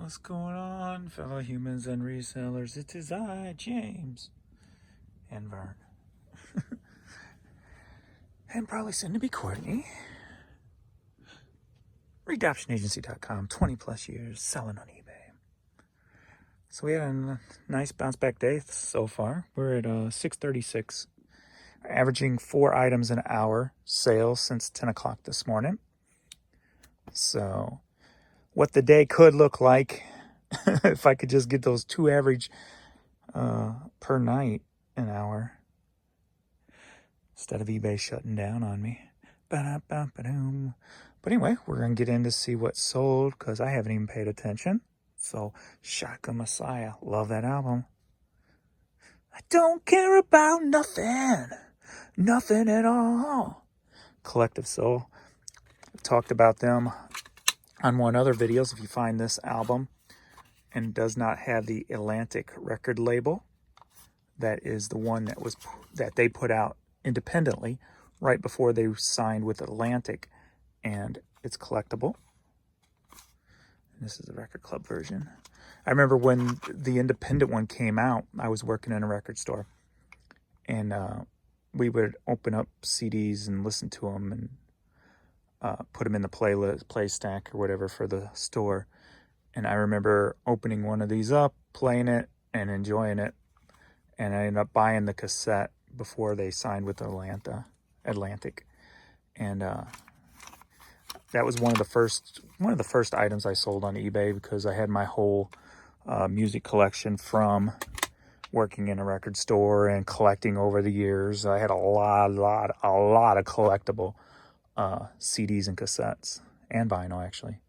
What's going on, fellow humans and resellers? It is I, James, and Vern, and probably soon to be Courtney. Redoptionagency.com, 20 plus years selling on eBay. So we had a nice bounce back day so far. We're at 636, averaging 4 items an hour sales since 10 o'clock this morning. So what the day could look like if I could just get those 2 average per night an hour instead of eBay shutting down on me. Ba-da-ba-ba-doom. But anyway, we're going to get in to see what sold because I haven't even paid attention. So, Shaka Messiah, love that album. I don't care about nothing at all. Collective Soul. I've talked about them on one other videos. If you find this album and does not have the Atlantic record label, that is the one that they put out independently right before they signed with Atlantic, and it's collectible. And this is the record club version. I remember when the independent one came out, I was working in a record store, and we would open up CDs and listen to them and put them in the play stack or whatever for the store. And I remember opening one of these up, playing it, and enjoying it. And I ended up buying the cassette before they signed with Atlantic. And that was one of the first items I sold on eBay because I had my whole music collection from working in a record store and collecting over the years. I had a lot of collectible CDs and cassettes and vinyl, actually.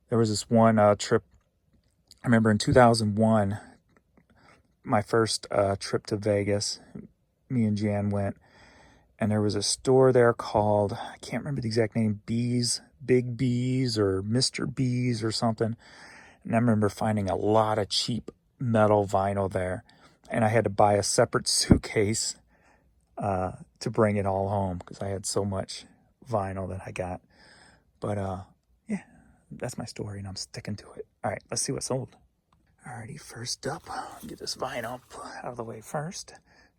There was this one trip, I remember in 2001, my first trip to Vegas. Me and Jan went, and there was a store there called, I can't remember the exact name, Big B's or Mr. B's or something. And I remember finding a lot of cheap metal vinyl there, and I had to buy a separate suitcase to bring it all home because I had so much vinyl that I got. But yeah, that's my story, and I'm sticking to it. All right, let's see what sold. Alrighty, first up, get this vinyl out of the way first.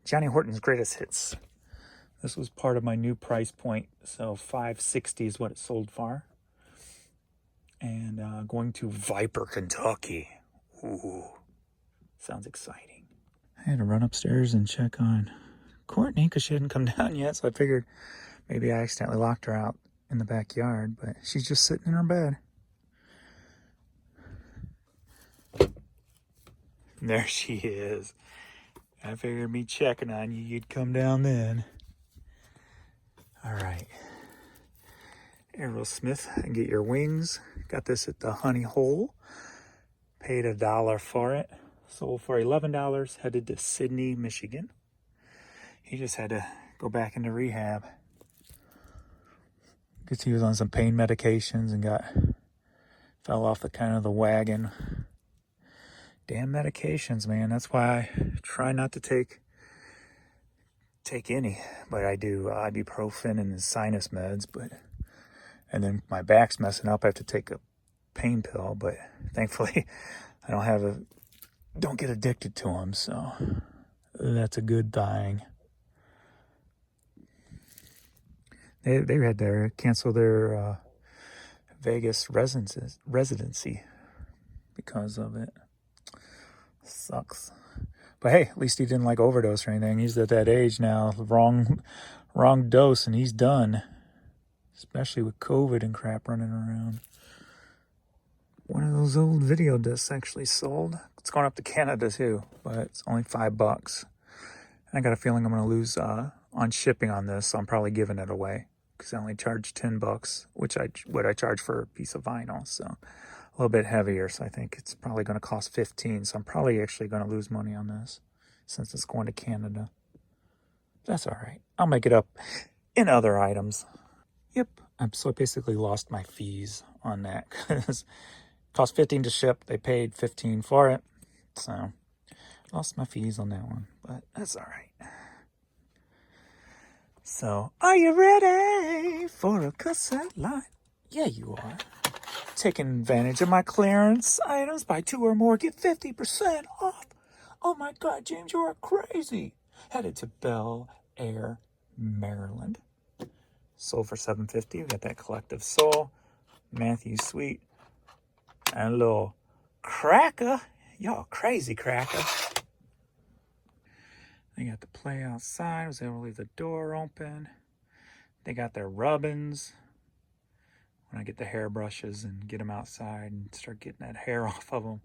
Johnny Horton's Greatest Hits. This was part of my new price point, so $5.60 is what it sold for. And going to Viper, Kentucky. Ooh, sounds exciting. I had to run upstairs and check on Courtney because she hadn't come down yet, so I figured maybe I accidentally locked her out in the backyard, but she's just sitting in her bed. There she is. I figured me checking on you, you'd come down then. All right. Aerosmith, and Get Your Wings. Got this at the Honey Hole. Paid $1 for it. Sold for $11. Headed to Sydney, Michigan. He just had to go back into rehab. Because he was on some pain medications and fell off the wagon. Damn medications, man. That's why I try not to take any, but I do ibuprofen and sinus meds, and then my back's messing up. I have to take a pain pill, but thankfully I don't get addicted to them, so that's a good thing. They had to cancel their Vegas residency because of it. Sucks. But hey, at least he didn't overdose or anything. He's at that age now, wrong dose, and he's done. Especially with COVID and crap running around. One of those old video discs actually sold. It's going up to Canada too, but it's only $5. I got a feeling I'm going to lose on shipping on this, so I'm probably giving it away because I only charge $10, what I charge for a piece of vinyl. So a little bit heavier, so I think it's probably going to cost $15. So I'm probably actually going to lose money on this since it's going to Canada. That's all right. I'll make it up in other items. Yep. So I basically lost my fees on that because it cost $15 to ship. They paid $15 for it. So lost my fees on that one, but that's all right. So, are you ready for a cassette line? Yeah, you are. Taking advantage of my clearance items. Buy 2 or more, get 50% off. Oh my God, James, you are crazy. Headed to Bel Air, Maryland. Sold for $7.50. We got that Collective Soul, Matthew Sweet, and a little cracker. Y'all crazy cracker. They got the play outside. I was able to leave the door open. They got their rubbins. When I get the hairbrushes and get them outside and start getting that hair off of them,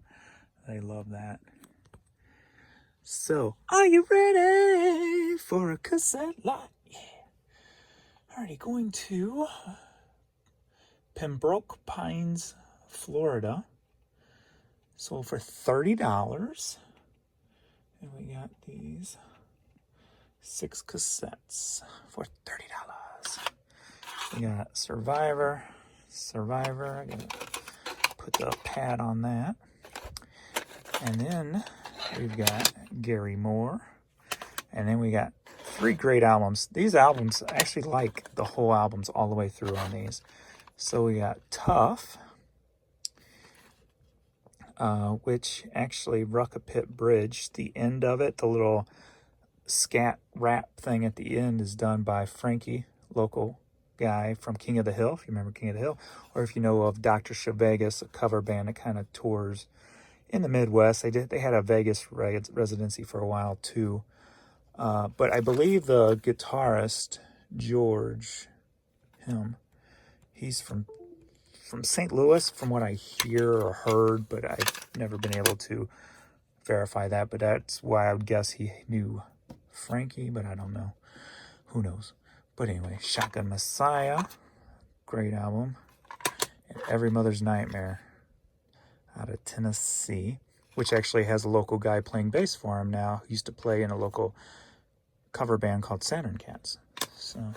they love that. So, are you ready for a cassette lot? Yeah. Alrighty, going to Pembroke Pines, Florida. Sold for $30. And we got these 6 cassettes for $30. We got Survivor. I gotta put the pad on that. And then we've got Gary Moore. And then we got 3 great albums. These albums, I actually like the whole albums all the way through on these. So we got Tough, which actually Ruckapit Bridge, the end of it, the little scat rap thing at the end is done by Frankie, local guy from King of the Hill, if you remember King of the Hill, or if you know of Dr. Chevegas, a cover band that kind of tours in the Midwest. They had a Vegas residency for a while too. But I believe the guitarist, George, he's from St. Louis, from what I hear or heard, but I've never been able to verify that. But that's why I would guess he knew Frankie, but I don't know. Who knows? But anyway, Shotgun Messiah, great album. And Every Mother's Nightmare out of Tennessee, which actually has a local guy playing bass for him now. He used to play in a local cover band called Saturn Cats. So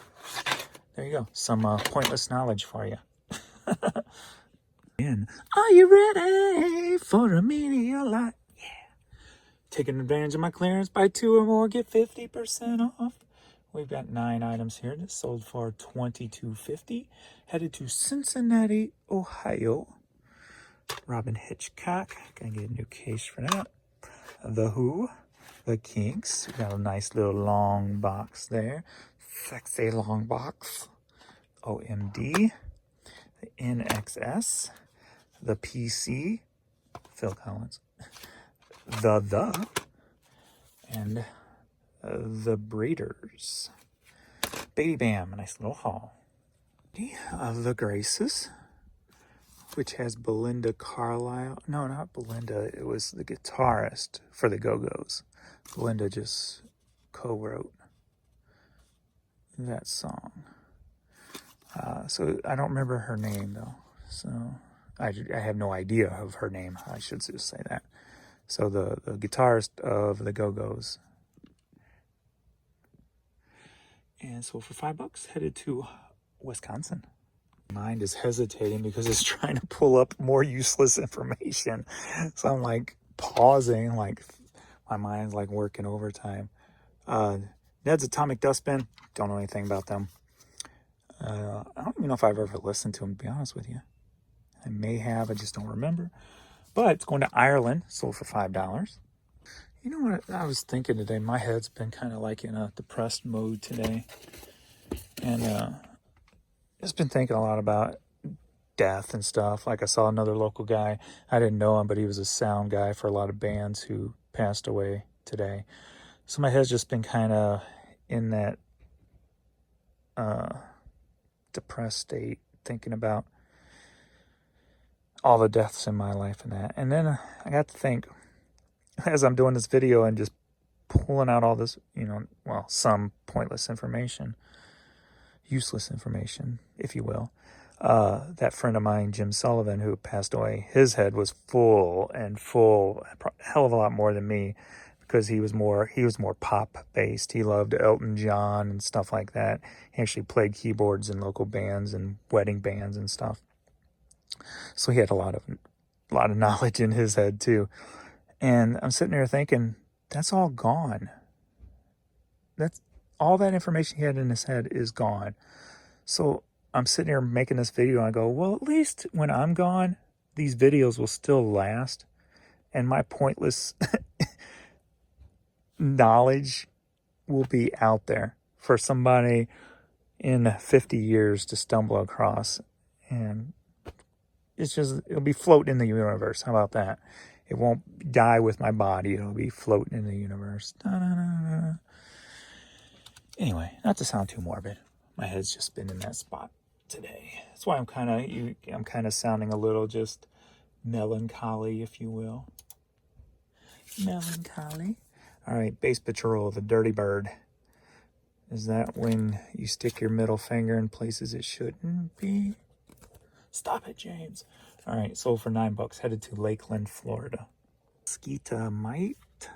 there you go. Some pointless knowledge for you. And are you ready for a media lot? Yeah. Taking advantage of my clearance. Buy 2 or more, get 50% off. We've got 9 items here that sold for $22.50. Headed to Cincinnati, Ohio. Robin Hitchcock. Gonna get a new case for that. The Who. The Kinks. We got a nice little long box there. Sexy long box. OMD. The NXS. The PC. Phil Collins. The. And the Breeders. Baby Bam. A nice little haul. The Graces, which has Belinda Carlisle. No, not Belinda. It was the guitarist for the Go-Go's. Belinda just co-wrote that song. So I don't remember her name, though. So I have no idea of her name. I should just say that. So the guitarist of the Go-Go's. And so for $5, headed to Wisconsin. Mind is hesitating because it's trying to pull up more useless information. So I'm like pausing, like my mind's like working overtime. Ned's Atomic Dustbin. Don't know anything about them. I don't even know if I've ever listened to them, to be honest with you. I may have, I just don't remember. But it's going to Ireland, sold for $5. You know what I was thinking today? My head's been kind of like in a depressed mode today. And just been thinking a lot about death and stuff. Like I saw another local guy. I didn't know him, but he was a sound guy for a lot of bands who passed away today. So my head's just been kind of in that depressed state, thinking about all the deaths in my life and that. And then I got to think, as I'm doing this video and just pulling out all this, some pointless information, useless information, if you will. That friend of mine, Jim Sullivan, who passed away, his head was full, a hell of a lot more than me, because he was more pop based. He loved Elton John and stuff like that. He actually played keyboards in local bands and wedding bands and stuff. So he had a lot of knowledge in his head too. And I'm sitting there thinking, that's all gone. That's all that information he had in his head is gone. So I'm sitting here making this video and I go, well, at least when I'm gone, these videos will still last. And my pointless knowledge will be out there for somebody in 50 years to stumble across. And it'll be floating in the universe. How about that? It won't die with my body. It'll be floating in the universe. Da-da-da-da. Anyway, not to sound too morbid. My head's just been in that spot today. That's why I'm kind of sounding a little just melancholy, if you will. Melancholy. All right, base patrol, the dirty bird. Is that when you stick your middle finger in places it shouldn't be? Stop it, James. All right, sold for $9. Headed to Lakeland, Florida. Skeeta Mite.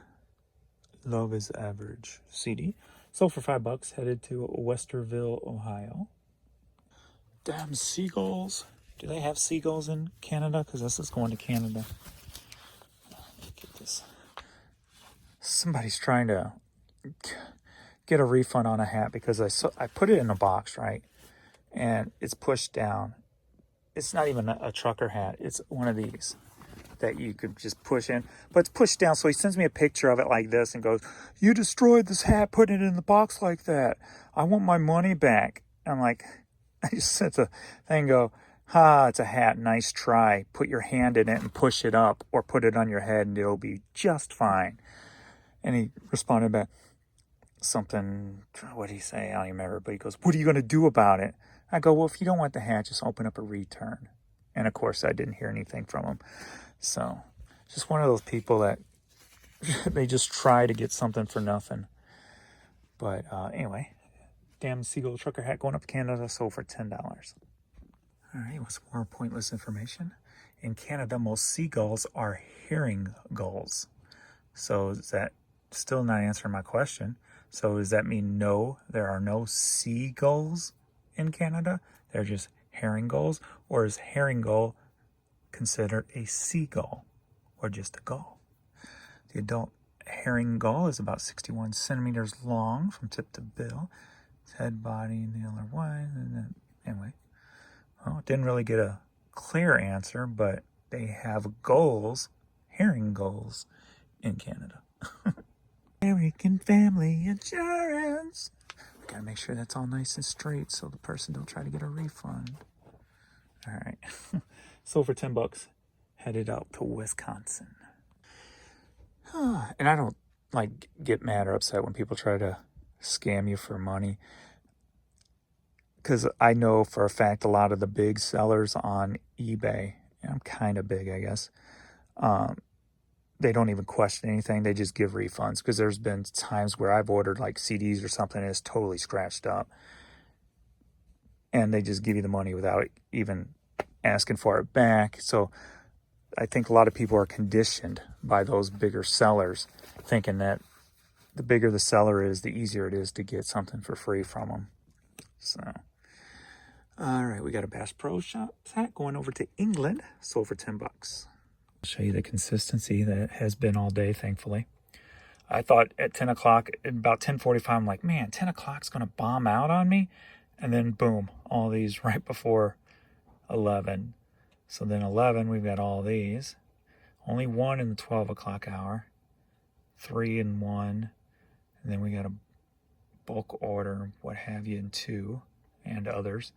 Love is Average CD. Sold for $5. Headed to Westerville, Ohio. Damn seagulls. Do they have seagulls in Canada? Because this is going to Canada. Get this. Somebody's trying to get a refund on a hat because I put it in a box, right? And it's pushed down. It's not even a trucker hat. It's one of these that you could just push in. But it's pushed down, so he sends me a picture of it like this and goes, you destroyed this hat putting it in the box like that. I want my money back. I'm like, I just sent the thing and go, it's a hat, nice try. Put your hand in it and push it up or put it on your head and it'll be just fine. And he responded back, something, what did he say? I don't even remember, but he goes, what are you going to do about it? I go, well, if you don't want the hat, just open up a return. And of course, I didn't hear anything from him. So, just one of those people that they just try to get something for nothing. But anyway, damn seagull trucker hat going up to Canada, sold for $10. All right, what's more pointless information? In Canada, most seagulls are herring gulls. So is that still not answering my question? So does that mean no, there are no seagulls in Canada? They're just herring gulls? Or is herring gull considered a seagull or just a gull? The adult herring gull is about 61 centimeters long from tip to bill. Its head, body, and the other wide. Anyway, well, didn't really get a clear answer, but they have gulls, herring gulls, in Canada. American Family Insurance. We gotta make sure that's all nice and straight so the person don't try to get a refund. All right. Sold for $10. Headed out to Wisconsin. And I don't get mad or upset when people try to scam you for money, because I know for a fact a lot of the big sellers on eBay, and I'm kind of big, I guess, they don't even question anything. They just give refunds, because there's been times where I've ordered like CDs or something and it's totally scratched up. And they just give you the money without even asking for it back. So I think a lot of people are conditioned by those bigger sellers, thinking that the bigger the seller is, the easier it is to get something for free from them. So, all right, we got a Bass Pro Shops hat going over to England, sold for $10. I'll show you the consistency that it has been all day, thankfully. I thought at 10 o'clock, about 10:45, I'm like, man, 10 o'clock's going to bomb out on me. And then boom, all these right before 11. So then 11, we've got all these. Only one in the 12 o'clock hour. 3 and 1. And then we got a bulk order, what have you, in 2 and others.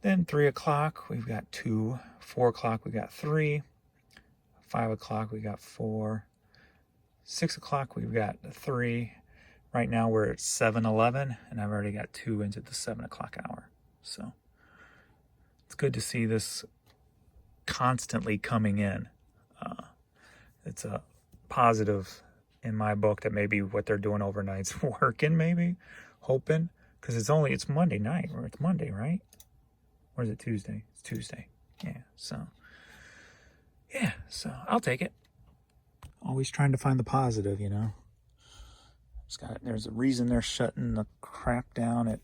Then 3 o'clock, we've got 2. 4 o'clock, we got 3. 5 o'clock, we got 4. 6 o'clock, we've got 3. Right now, we're at 7-11, and I've already got 2 into the 7 o'clock hour. So it's good to see this constantly coming in. It's a positive in my book that maybe what they're doing overnight's working, maybe, hoping, because it's Monday night, or it's Monday, right? Or is it Tuesday? It's Tuesday. Yeah, so I'll take it. Always trying to find the positive, you know. There's a reason they're shutting the crap down at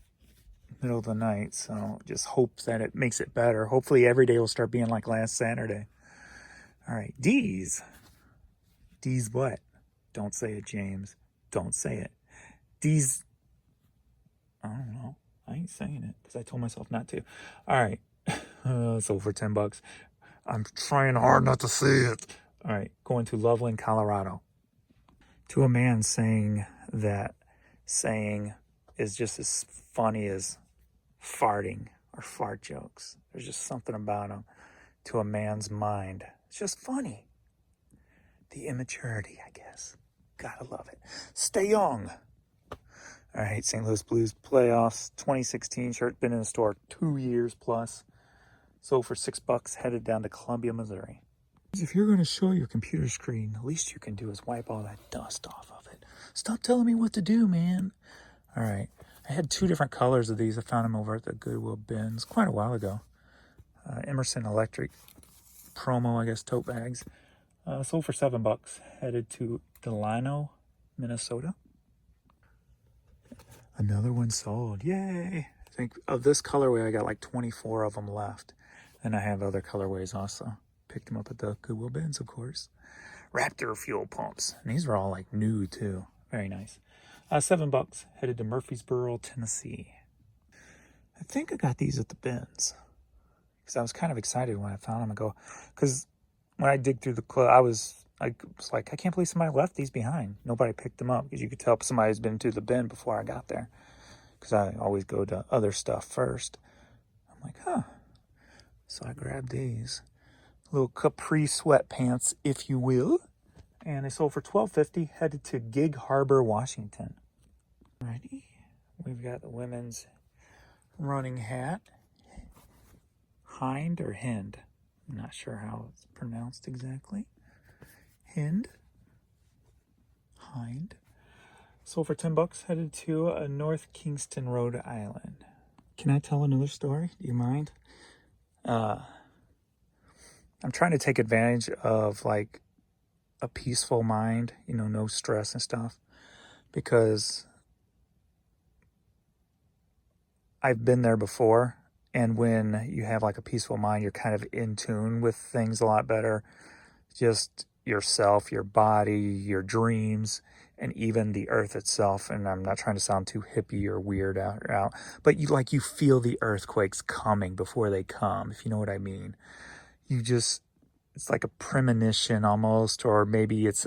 middle of the night, so just hope that it makes it better. Hopefully every day will start being like last Saturday. All right, D's. D's what? Don't say it, James. Don't say it. D's, I don't know. I ain't saying it because I told myself not to. All right. Sold for $10. I'm trying hard not to see it. All right. Going to Loveland, Colorado. To a man saying that saying is just as funny as farting or fart jokes. There's just something about them. To a man's mind, it's just funny. The immaturity, I guess. Gotta love it. Stay young. All right, St. Louis Blues playoffs, 2016 shirt, been in the store 2 years plus. Sold for $6, headed down to Columbia, Missouri. If you're going to show your computer screen, the least you can do is wipe all that dust off of it. Stop telling me what to do, man. All right, I had 2 different colors of these. I found them over at the Goodwill bins quite a while ago. Emerson Electric promo, I guess, tote bags. Sold for $7, headed to Delano, Minnesota. Another one sold. Yay! I think of this colorway, I got like 24 of them left. And I have other colorways also. Picked them up at the Goodwill bins, of course. Raptor fuel pumps. And these were all like new too. Very nice. $7, headed to Murfreesboro, Tennessee. I think I got these at the bins. Because I was kind of excited when I found them. I go, because when I dig through the clothes, I was like, I can't believe somebody left these behind. Nobody picked them up because you could tell somebody's been to the bin before I got there. Because I always go to other stuff first. I'm like, huh. So I grabbed these. Little capri sweatpants, if you will. And they sold for $12.50, headed to Gig Harbor, Washington. Alrighty. We've got the women's running hat. Hind or Hind? I'm not sure how it's pronounced exactly. Hind. Hind. Sold for $10, headed to North Kingston, Rhode Island. Can I tell another story? Do you mind? I'm trying to take advantage of like a peaceful mind, you know, no stress and stuff, because I've been there before. And when you have like a peaceful mind, you're kind of in tune with things a lot better. Just yourself, your body, your dreams, and even the earth itself. And I'm not trying to sound too hippie or weird out, but you feel the earthquakes coming before they come, if you know what I mean. It's like a premonition almost, or maybe it's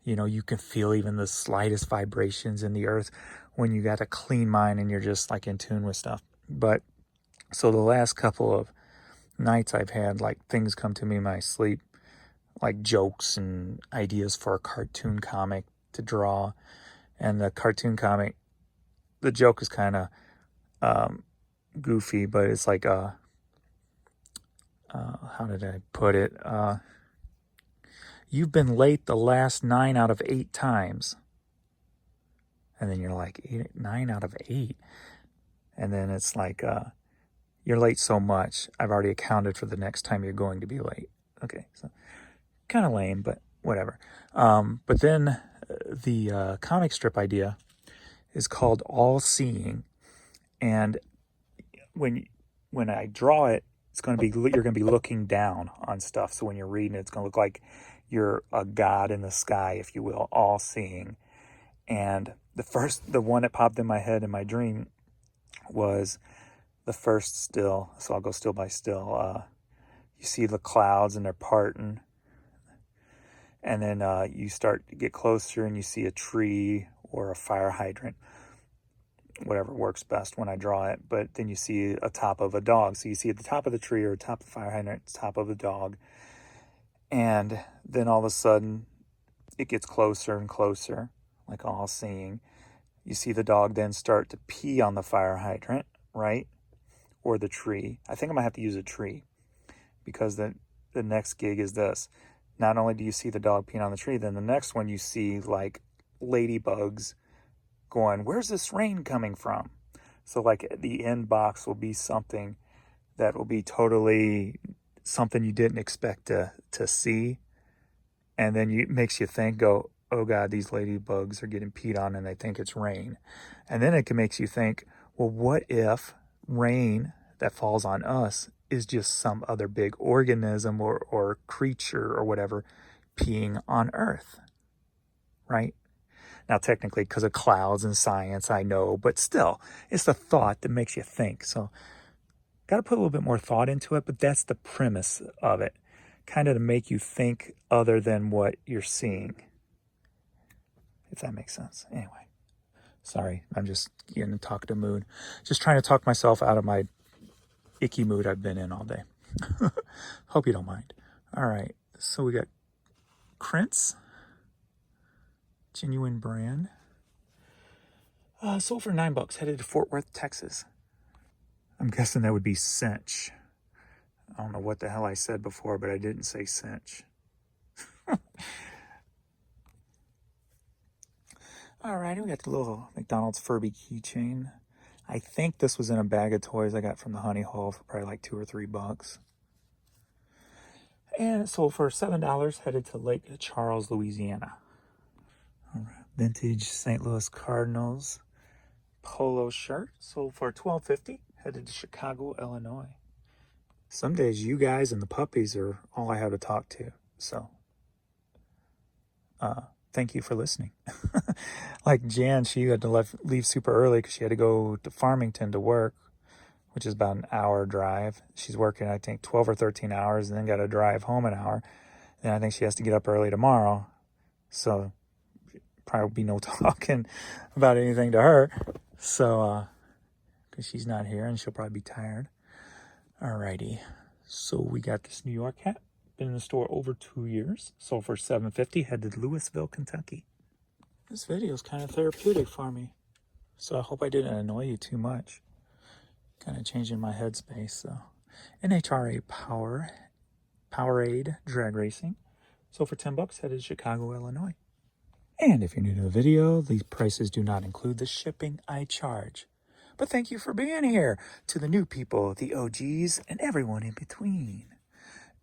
you can feel even the slightest vibrations in the earth when you got a clean mind and you're just like in tune with stuff. But so the last couple of nights I've had like things come to me in my sleep, like jokes and ideas for a cartoon comic to draw. And the cartoon comic, the joke is kind of goofy, but it's like how did I put it? You've been late the last 9 out of 8 times. And then you're like, 9 out of 8. And then it's like, you're late so much, I've already accounted for the next time you're going to be late. Okay, so kind of lame, but whatever. But then the comic strip idea is called All Seeing. And when I draw it, you're going to be looking down on stuff. So when you're reading it, it's going to look like you're a god in the sky, if you will, all seeing. And the one that popped in my head in my dream was the first still. So I'll go still by still. You see the clouds and they're parting. And then you start to get closer and you see a tree or a fire hydrant. Whatever works best when I draw it. But then you see a top of a dog. So you see at the top of the tree or top of the fire hydrant, top of the dog. And then all of a sudden, it gets closer and closer, like all seeing. You see the dog then start to pee on the fire hydrant, right? Or the tree. I think I'm going to have to use a tree because the next gig is this. Not only do you see the dog peeing on the tree, then the next one you see like ladybugs going, where's this rain coming from? So like the end box will be something that will be totally something you didn't expect to see. And then it makes you think, go, oh God, these ladybugs are getting peed on and they think it's rain. And then it makes you think, well, what if rain that falls on us is just some other big organism or creature or whatever peeing on Earth, right? Now, technically, because of clouds and science, I know, but still, it's the thought that makes you think. So, got to put a little bit more thought into it, but that's the premise of it. Kind of to make you think other than what you're seeing. If that makes sense. Anyway, sorry, I'm just in a talkative mood. Just trying to talk myself out of my icky mood I've been in all day. Hope you don't mind. All right, so we got Prince, genuine brand. Sold for $9, headed to Fort Worth, Texas. I'm guessing that would be cinch. I don't know what the hell I said before, but I didn't say cinch. Alrighty, we got the little McDonald's Furby keychain. I think this was in a bag of toys I got from the Honey Hole for probably like $2 or $3. And it sold for $7, headed to Lake Charles, Louisiana. All right, vintage St. Louis Cardinals polo shirt, sold for $12.50, headed to Chicago, Illinois. Some days you guys and the puppies are all I have to talk to, so thank you for listening. Like Jan, she had to leave super early because she had to go to Farmington to work, which is about an hour drive. She's working, I think, 12 or 13 hours and then got to drive home an hour. And I think she has to get up early tomorrow. So probably be no talking about anything to her. So, because she's not here and she'll probably be tired. Alrighty. So we got this New York hat. Been in the store over 2 years. Sold for $7.50. Headed to Louisville, Kentucky. This video is kind of therapeutic for me. So I hope I didn't annoy you too much. Kind of changing my headspace. So NHRA Powerade Drag Racing. Sold for $10. Headed to Chicago, Illinois. And if you're new to the video, these prices do not include the shipping I charge. But thank you for being here. To the new people, the OGs, and everyone in between.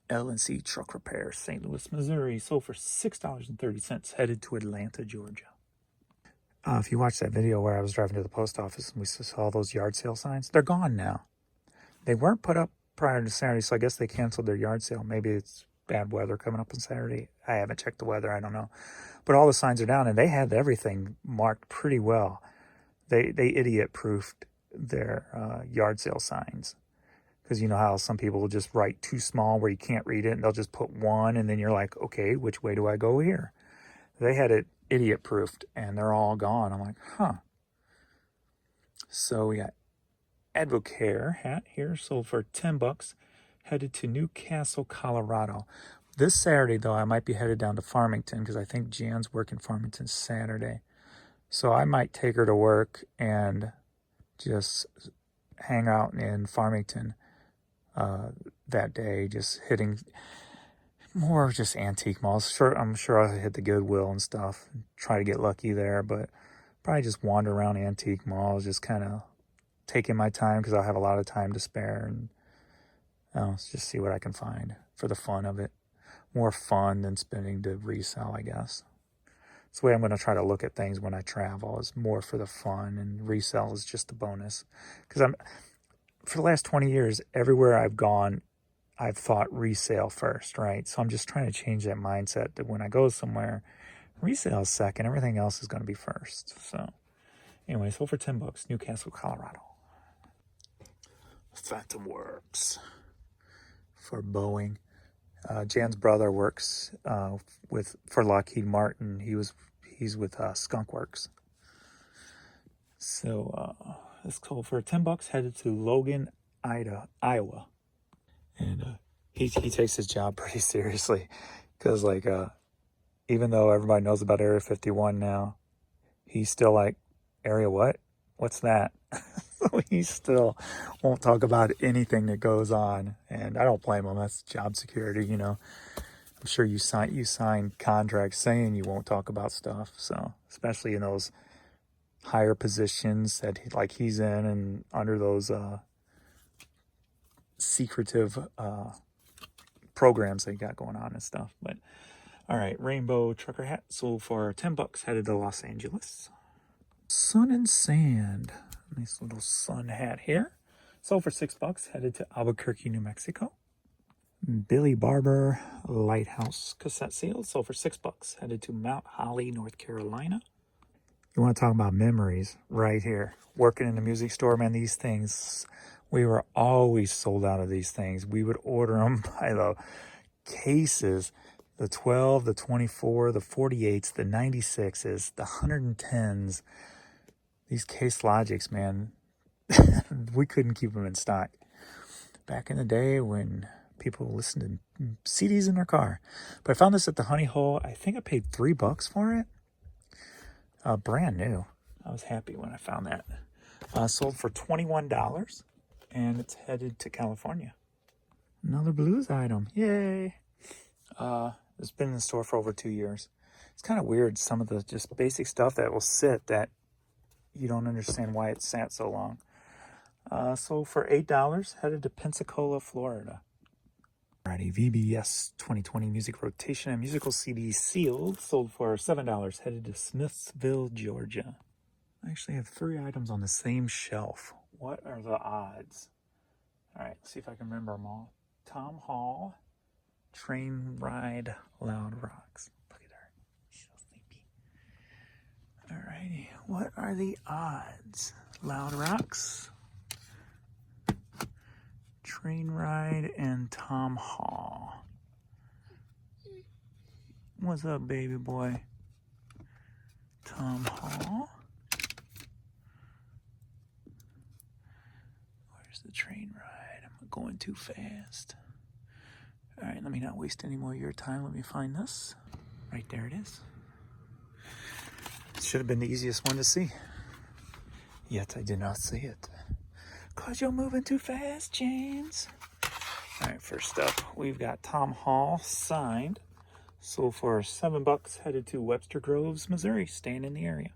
L&C Truck Repair, St. Louis, Missouri, sold for $6.30, headed to Atlanta, Georgia. If you watched that video where I was driving to the post office and we saw those yard sale signs, they're gone now. They weren't put up prior to Saturday, so I guess they canceled their yard sale. Maybe it's bad weather coming up on Saturday. I haven't checked the weather, I don't know. But all the signs are down, and they had everything marked pretty well. They idiot-proofed their yard sale signs. Because you know how some people will just write too small where you can't read it, and they'll just put one, and then you're like, okay, which way do I go here? They had it idiot-proofed, and they're all gone. I'm like, huh. So we got Advocare hat here, sold for $10, headed to Newcastle, Colorado. This Saturday, though, I might be headed down to Farmington because I think Jan's working Farmington Saturday. So I might take her to work and just hang out in Farmington that day, just hitting more just antique malls. I'm sure I'll hit the Goodwill and stuff and try to get lucky there, but probably just wander around antique malls, just kind of taking my time because I'll have a lot of time to spare and just see what I can find for the fun of it. More fun than spending to resell, I guess. It's the way I'm going to try to look at things when I travel, is more for the fun, and resell is just a bonus. Because for the last 20 years, everywhere I've gone, I've thought resale first, right? So I'm just trying to change that mindset that when I go somewhere, resale is second, everything else is going to be first. So anyway, sold for $10, Newcastle, Colorado. Phantom Works for Boeing. Jan's brother works for Lockheed Martin. He's with Skunk Works. So this sold for $10, headed to Logan, Iowa. And he takes his job pretty seriously because, like, even though everybody knows about Area 51 now, he's still like, Area what? What's that? So he still won't talk about anything that goes on. And I don't blame him. That's job security, you know. I'm sure you sign contracts saying you won't talk about stuff. So especially in those higher positions that he's in and under those secretive programs they got going on and stuff. But all right, rainbow trucker hat sold for $10, headed to Los Angeles. Sun and Sand, nice little sun hat here, sold for $6, headed to Albuquerque, New Mexico. Billy Barber Lighthouse cassette seal, sold for $6, headed to Mount Holly, North Carolina. You want to talk about memories right here. Working in the music store, man, these things, we were always sold out of these things. We would order them by the cases, the 12, the 24, the 48s, the 96s, the 110s. These Case Logics, man, we couldn't keep them in stock. Back in the day when people listened to CDs in their car. But I found this at the Honey Hole. I think I paid $3 for it. Brand new. I was happy when I found that. Sold for $21, and it's headed to California. Another blues item. Yay! It's been in the store for over 2 years. It's kind of weird, some of the just basic stuff that will sit that you don't understand why it sat so long. Sold for $8, headed to Pensacola, Florida. Alrighty, VBS 2020 Music Rotation and Musical CD sealed. Sold for $7, headed to Smithsville, Georgia. I actually have 3 items on the same shelf. What are the odds? Alright, let's see if I can remember them all. Tom Hall, Train Ride, Loud Rocks. Look at her. She's so sleepy. Alrighty, what are the odds? Loud Rocks, Train Ride, and Tom Hall. What's up, baby boy? Tom Hall. Where's the Train Ride? I'm going too fast. All right, let me not waste any more of your time. Let me find this. Right there it is. It should have been the easiest one to see. Yet I did not see it. Cause you're moving too fast, James. All right, first up, we've got Tom Hall signed. Sold for $7, headed to Webster Groves, Missouri, staying in the area.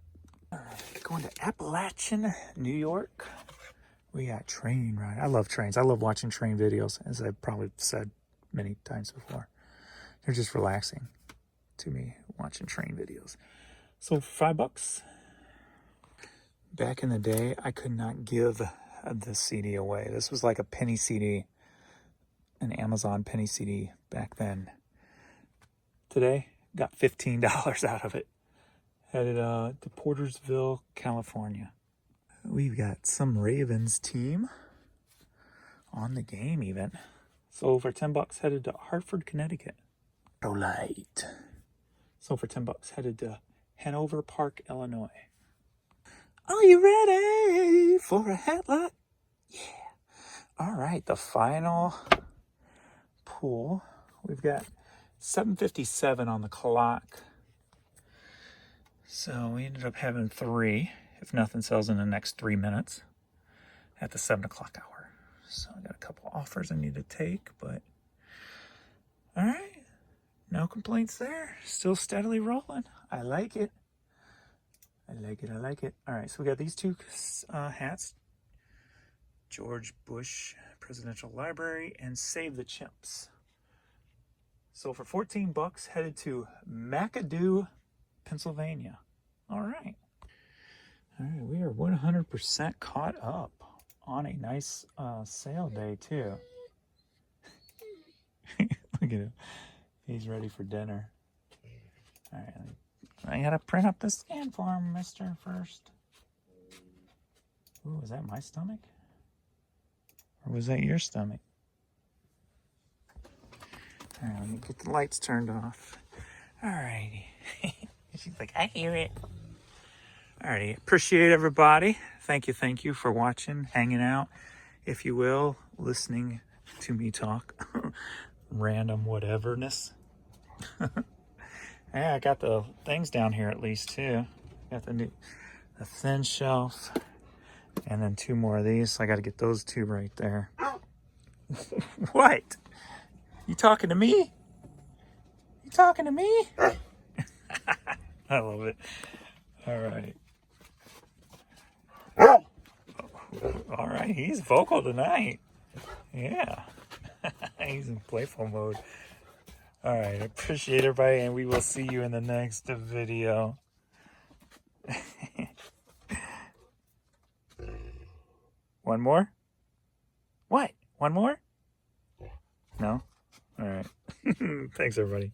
All right, going to Appalachian, New York. We got Train Ride. I love trains. I love watching train videos, as I've probably said many times before. They're just relaxing to me, watching train videos. Sold for $5. Back in the day, I could not give this CD away. This was like a penny CD, an Amazon penny CD back then. Today, got $15 out of it. Headed to Portersville, California. We've got some Ravens team on the game even. So for $10, headed to Hartford, Connecticut. Light. So for $10, headed to Hanover Park, Illinois. Are you ready for a headlock? Yeah. All right, the final pool. We've got 7:57 on the clock. So we ended up having 3, if nothing sells in the next 3 minutes, at the 7 o'clock hour. So I got a couple offers I need to take, but all right, no complaints there. Still steadily rolling. I like it. I like it. I like it. All right, so we got these 2 hats. George Bush Presidential Library and Save the Chimps. So for $14, headed to McAdoo, Pennsylvania. All right. All right, we are 100% caught up on a nice sale day, too. Look at him. He's ready for dinner. All right, I gotta print up the scan form, mister, first. Ooh, is that my stomach? Or was that your stomach? All right, let me get the lights turned off. All righty. She's like, I hear it. All righty. Appreciate everybody. Thank you for watching, hanging out, if you will, listening to me talk. Random whateverness. Yeah, I got the things down here at least, too. Got the thin shelf. And then 2 more of these. So I got to get those 2 right there. What? You talking to me? You talking to me? I love it. All right. All right. He's vocal tonight. Yeah. He's in playful mode. All right. I appreciate everybody, and we will see you in the next video. One more? What? One more? No? All right. Thanks, everybody.